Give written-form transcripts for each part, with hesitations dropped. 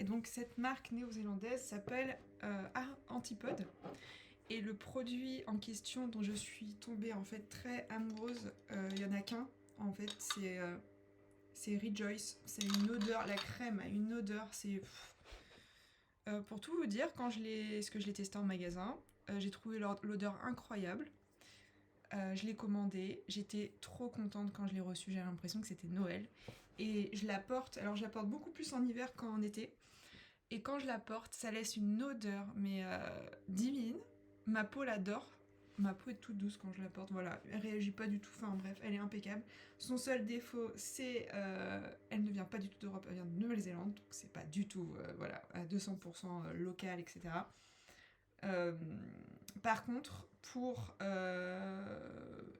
Et donc cette marque néo-zélandaise s'appelle Antipode. Et le produit en question dont je suis tombée en fait très amoureuse, il y en a qu'un. En fait, c'est Rejoice. C'est une odeur, la crème a une odeur, c'est... pour tout vous dire, ce que je l'ai testé en magasin, j'ai trouvé l'odeur incroyable. Je l'ai commandé, j'étais trop contente quand je l'ai reçu, j'ai l'impression que c'était Noël. Et je la porte, alors je la porte beaucoup plus en hiver qu'en été. Et quand je la porte, ça laisse une odeur, mais divine. Ma peau l'adore. Ma peau est toute douce quand je la porte, voilà. Elle réagit pas du tout, enfin bref, elle est impeccable. Son seul défaut, c'est elle ne vient pas du tout d'Europe, elle vient de Nouvelle-Zélande, donc c'est pas du tout, voilà, à 200% local, etc. Euh, Par contre,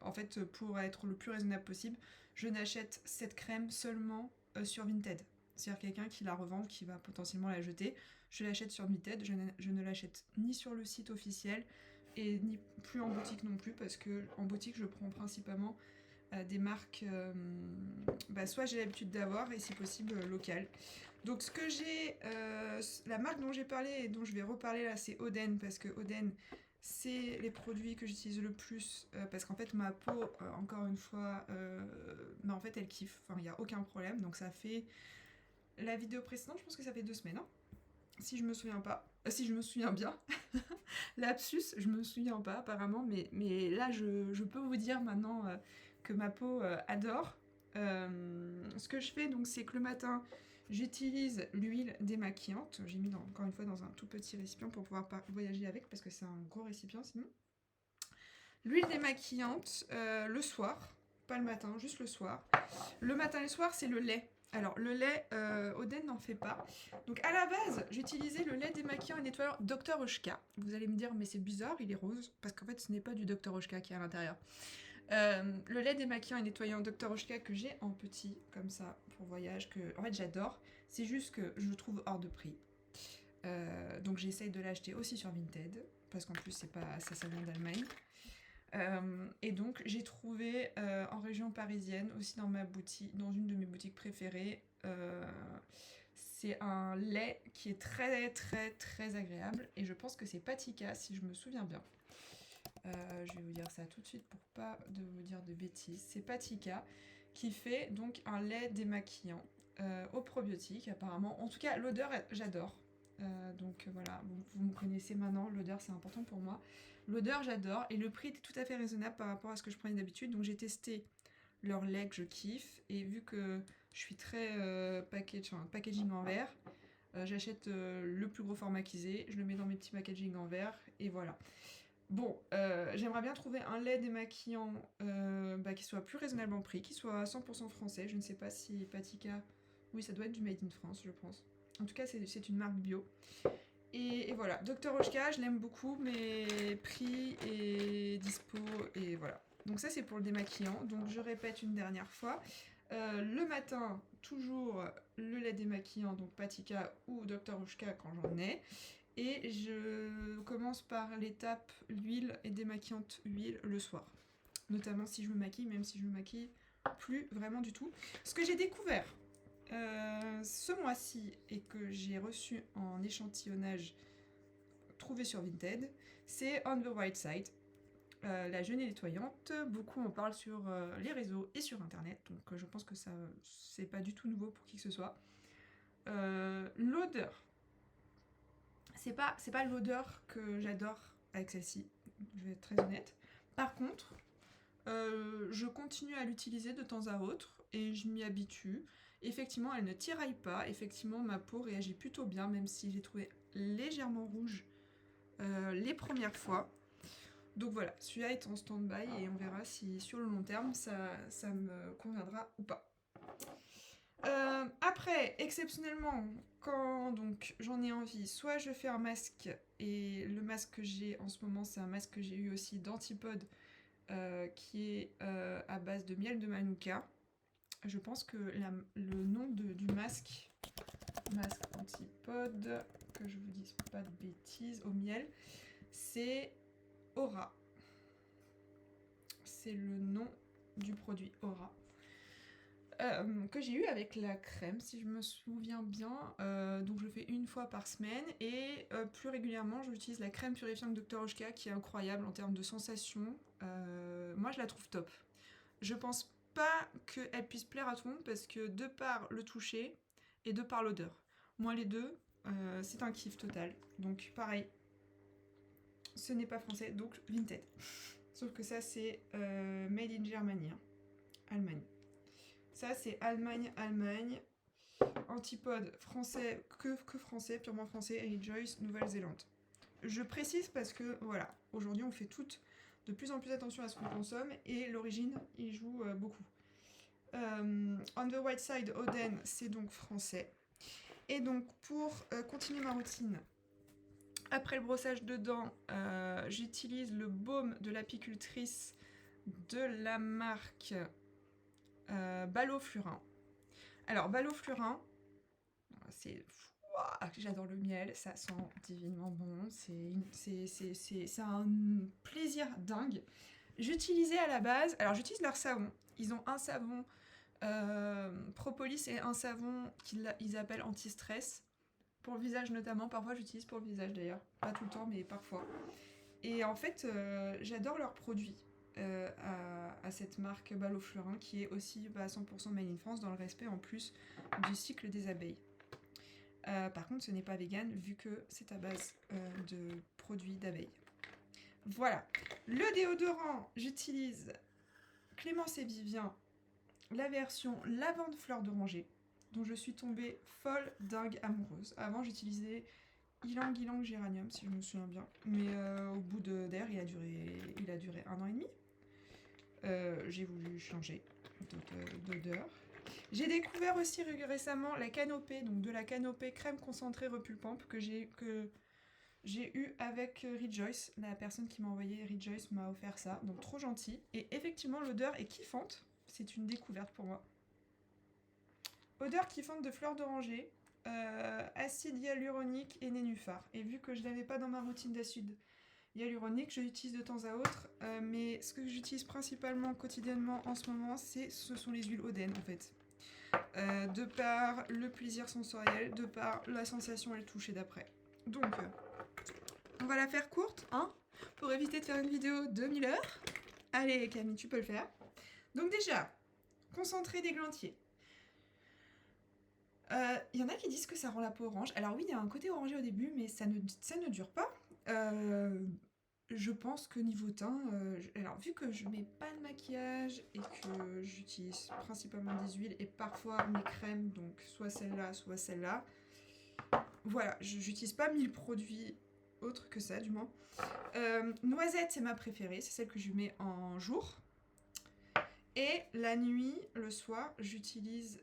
en fait, pour être le plus raisonnable possible, je n'achète cette crème seulement sur Vinted. C'est-à-dire quelqu'un qui la revend, qui va potentiellement la jeter. Je l'achète sur Vinted, je ne l'achète ni sur le site officiel et ni plus en boutique non plus, parce que en boutique, je prends principalement des marques, soit j'ai l'habitude d'avoir et si possible locales. Donc ce que j'ai, la marque dont j'ai parlé et dont je vais reparler là, c'est Oden, parce que Oden, c'est les produits que j'utilise le plus, parce qu'en fait ma peau, encore une fois, en fait elle kiffe, enfin il n'y a aucun problème, donc ça fait, la vidéo précédente, je pense que ça fait 2 semaines, hein, si je me souviens pas, si je me souviens bien, lapsus, je me souviens pas apparemment, mais là je peux vous dire maintenant que ma peau adore. Ce que je fais donc, c'est que le matin, j'utilise l'huile démaquillante. J'ai mis encore une fois dans un tout petit récipient pour pouvoir voyager avec, parce que c'est un gros récipient sinon. L'huile démaquillante le soir, pas le matin, juste le soir. Le matin et le soir, c'est le lait. Alors, le lait, Oden n'en fait pas. Donc, à la base, j'utilisais le lait démaquillant et nettoyant Dr. Oshka. Vous allez me dire, mais c'est bizarre, il est rose. Parce qu'en fait, ce n'est pas du Dr. Oshka qui est à l'intérieur. Le lait démaquillant et nettoyant Dr. Oshka que j'ai en petit, comme ça, pour voyage, que en fait, j'adore. C'est juste que je le trouve hors de prix. Donc, j'essaye de l'acheter aussi sur Vinted. Parce qu'en plus, c'est pas, ça vient d'Allemagne. Et donc j'ai trouvé en région parisienne, aussi dans ma boutique, dans une de mes boutiques préférées, c'est un lait qui est très très très agréable et je pense que c'est Patika si je me souviens bien. Je vais vous dire ça tout de suite pour pas de vous dire de bêtises. C'est Patika qui fait donc un lait démaquillant aux probiotiques apparemment. En tout cas l'odeur j'adore. Donc voilà, vous me connaissez maintenant, l'odeur c'est important pour moi. L'odeur j'adore et le prix était tout à fait raisonnable par rapport à ce que je prenais d'habitude. Donc j'ai testé leur lait que je kiffe et vu que je suis très packaging en verre, j'achète le plus gros format qu'ils aient, je le mets dans mes petits packaging en verre et voilà. Bon, j'aimerais bien trouver un lait démaquillant qui soit plus raisonnablement prix, qui soit à 100% français. Je ne sais pas si Patika... Oui, ça doit être du Made in France, je pense. En tout cas, c'est une marque bio. Et voilà, Dr. Oshka, je l'aime beaucoup, mais prix et dispo, et voilà. Donc ça, c'est pour le démaquillant. Donc je répète une dernière fois. Le matin, toujours le lait démaquillant, donc Patika ou Dr. Oshka quand j'en ai. Et je commence par l'étape l'huile et démaquillante huile le soir. Notamment si je me maquille, même si je me maquille plus vraiment du tout. Ce que j'ai découvert ce mois-ci et que j'ai reçu en échantillonnage trouvé sur Vinted, c'est On the White Side. La jeune et nettoyante, beaucoup en parlent sur les réseaux et sur internet, donc je pense que ça c'est pas du tout nouveau pour qui que ce soit. L'odeur, c'est pas l'odeur que j'adore avec celle-ci, je vais être très honnête. Par contre, je continue à l'utiliser de temps à autre et je m'y habitue. Effectivement, elle ne tiraille pas. Effectivement, ma peau réagit plutôt bien, même si j'ai trouvé légèrement rouge les premières fois. Donc voilà, celui-là est en stand-by et on verra si sur le long terme ça me conviendra ou pas. Après, exceptionnellement, quand donc j'en ai envie, soit je fais un masque, et le masque que j'ai en ce moment, c'est un masque que j'ai eu aussi d'Antipode, qui est à base de miel de manuka. Je pense que le nom du masque Antipode, que je vous dise pas de bêtises, au miel, c'est Aura. C'est le nom du produit Aura. que j'ai eu avec la crème, si je me souviens bien. Donc je le fais une fois par semaine et plus régulièrement j'utilise la crème purifiante Dr. Oshka qui est incroyable en termes de sensation. Moi je la trouve top. Je pense pas qu'elle puisse plaire à tout le monde parce que de par le toucher et de par l'odeur. Moi les deux, c'est un kiff total. Donc pareil, ce n'est pas français, donc Vinted. Sauf que ça c'est made in Germany, hein. Allemagne. Ça, c'est Allemagne. Antipode français, que français, purement français, et Rejoice, Nouvelle-Zélande. Je précise parce que, voilà, aujourd'hui, on fait toutes de plus en plus attention à ce qu'on consomme, et l'origine, il joue beaucoup. On the White Side, Oden, c'est donc français. Et donc, pour continuer ma routine, après le brossage de dents, j'utilise le baume de l'apicultrice de la marque Ballot Flurin. Alors, Ballot Flurin, c'est... Ouah, j'adore le miel, ça sent divinement bon, c'est un plaisir dingue. J'utilisais à la base... Alors, j'utilise leur savon. Ils ont un savon propolis et un savon qu'ils appellent anti-stress. Pour le visage notamment, parfois j'utilise pour le visage d'ailleurs. Pas tout le temps, mais parfois. Et en fait, j'adore leurs produits. À cette marque Ballot Flurin qui est aussi 100% made in France dans le respect en plus du cycle des abeilles. Par contre, ce n'est pas vegan vu que c'est à base de produits d'abeilles. Voilà. Le déodorant, j'utilise Clémence et Vivien, la version lavande fleur d'oranger, dont je suis tombée folle, dingue, amoureuse. Avant, j'utilisais Ylang Ylang Géranium, si je me souviens bien. Mais au bout d'air, il a duré 1 an et demi. J'ai voulu changer d'odeur. J'ai découvert aussi récemment la canopée, donc de la canopée crème concentrée repulpante que j'ai eu avec Rejoice. La personne qui m'a envoyé Rejoice m'a offert ça, donc trop gentil. Et effectivement, l'odeur est kiffante. C'est une découverte pour moi. Odeur kiffante de fleurs d'oranger, acide hyaluronique et nénuphar. Et vu que je n'avais pas dans ma routine d'acide hyaluronique, je l'utilise de temps à autre, mais ce que j'utilise principalement quotidiennement en ce moment, ce sont les huiles Oden en fait. De par le plaisir sensoriel, de par la sensation et le toucher d'après. Donc, on va la faire courte, hein, pour éviter de faire une vidéo de 1000 heures. Allez Camille, tu peux le faire. Donc déjà, concentré d'églantier. Il y en a qui disent que ça rend la peau orange. Alors oui, il y a un côté orangé au début, mais ça ne dure pas. Je pense que niveau teint, alors vu que je mets pas de maquillage et que j'utilise principalement des huiles et parfois mes crèmes, donc soit celle-là, voilà, j'utilise pas 1000 produits autres que ça du moins. Noisette, c'est ma préférée, c'est celle que je mets en jour. Et la nuit, le soir, j'utilise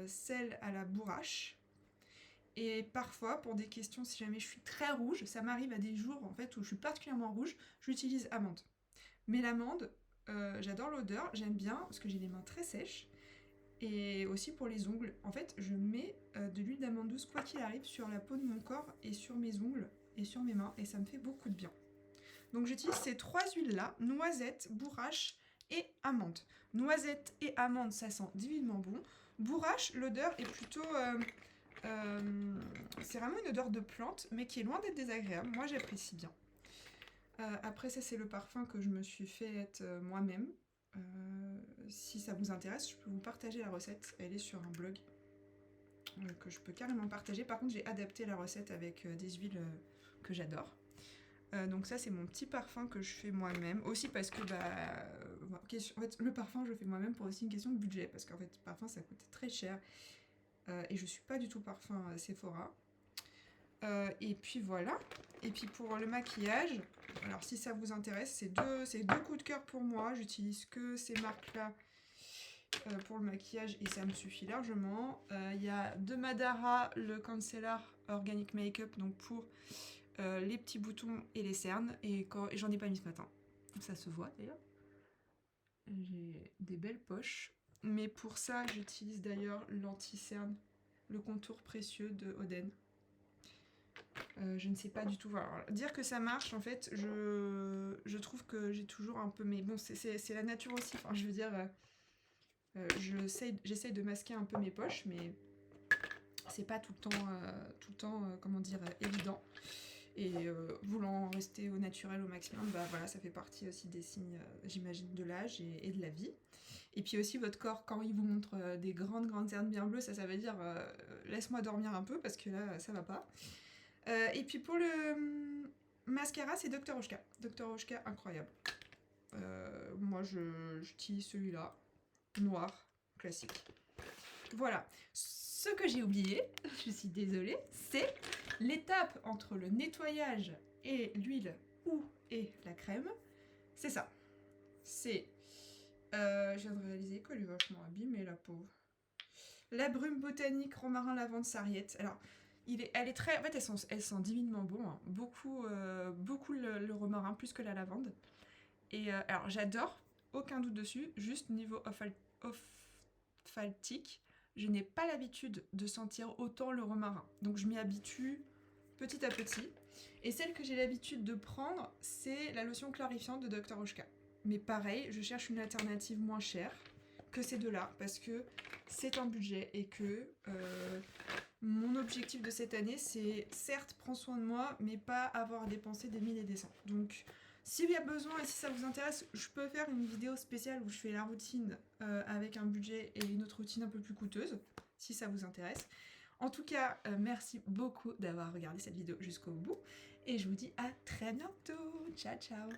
celle à la bourrache. Et parfois, pour des questions, si jamais je suis très rouge, ça m'arrive à des jours en fait où je suis particulièrement rouge, j'utilise amande. Mais l'amande, j'adore l'odeur, j'aime bien parce que j'ai les mains très sèches. Et aussi pour les ongles, en fait, je mets de l'huile d'amande douce quoi qu'il arrive sur la peau de mon corps et sur mes ongles et sur mes mains et ça me fait beaucoup de bien. Donc j'utilise ces 3 huiles-là, noisette, bourrache et amande. Noisette et amande, ça sent divinement bon. Bourrache, l'odeur est plutôt... c'est vraiment une odeur de plante, mais qui est loin d'être désagréable. Moi, j'apprécie bien. Après, ça, c'est le parfum que je me suis fait moi-même. Si ça vous intéresse, je peux vous partager la recette. Elle est sur un blog que je peux carrément partager. Par contre, j'ai adapté la recette avec des huiles que j'adore. Donc ça, c'est mon petit parfum que je fais moi-même. Aussi parce que, en fait, le parfum, je le fais moi-même pour aussi une question de budget. Parce qu'en fait, le parfum, ça coûte très cher. Et je suis pas du tout parfum Sephora. Et puis voilà. Et puis pour le maquillage, alors si ça vous intéresse, c'est deux coups de cœur pour moi. J'utilise que ces marques-là pour le maquillage et ça me suffit largement. Il y a de Madara le Concealer Organic Makeup, donc pour les petits boutons et les cernes. Et j'en ai pas mis ce matin. Ça se voit d'ailleurs. J'ai des belles poches. Mais pour ça, j'utilise d'ailleurs l'anti-cerne, le contour précieux de Oden. Je ne sais pas du tout. Alors, dire que ça marche, en fait, je trouve que j'ai toujours un peu... Mais bon, c'est la nature aussi. Enfin, je veux dire, J'essaye de masquer un peu mes poches, mais c'est pas tout le temps comment dire, évident. Et voulant rester au naturel au maximum, bah voilà, ça fait partie aussi des signes, j'imagine, de l'âge et de la vie. Et puis aussi votre corps, quand il vous montre des grandes cernes bien bleues, ça veut dire laisse-moi dormir un peu parce que là, ça va pas. Et puis pour le mascara, c'est Dr. Oshka. Dr. Oshka, incroyable. Moi, j'utilise celui-là, noir, classique. Voilà. Ce que j'ai oublié, je suis désolée, c'est l'étape entre le nettoyage et l'huile ou et la crème. C'est ça. C'est... je viens de réaliser qu'elle est vachement abîmée, la pauvre. La brume botanique, romarin, lavande, sarriette. Alors, elle est très... En fait, elles sont divinement bon. Hein. Beaucoup le romarin, plus que la lavande. Et alors, j'adore, aucun doute dessus. Juste niveau olfactique, je n'ai pas l'habitude de sentir autant le romarin. Donc, je m'y habitue petit à petit. Et celle que j'ai l'habitude de prendre, c'est la lotion clarifiante de Dr. Oshka. Mais pareil, je cherche une alternative moins chère que ces deux-là, parce que c'est un budget et que mon objectif de cette année, c'est certes prendre soin de moi, mais pas avoir à dépenser des mille et des cents. Donc, s'il y a besoin et si ça vous intéresse, je peux faire une vidéo spéciale où je fais la routine avec un budget et une autre routine un peu plus coûteuse, si ça vous intéresse. En tout cas, merci beaucoup d'avoir regardé cette vidéo jusqu'au bout et je vous dis à très bientôt. Ciao, ciao.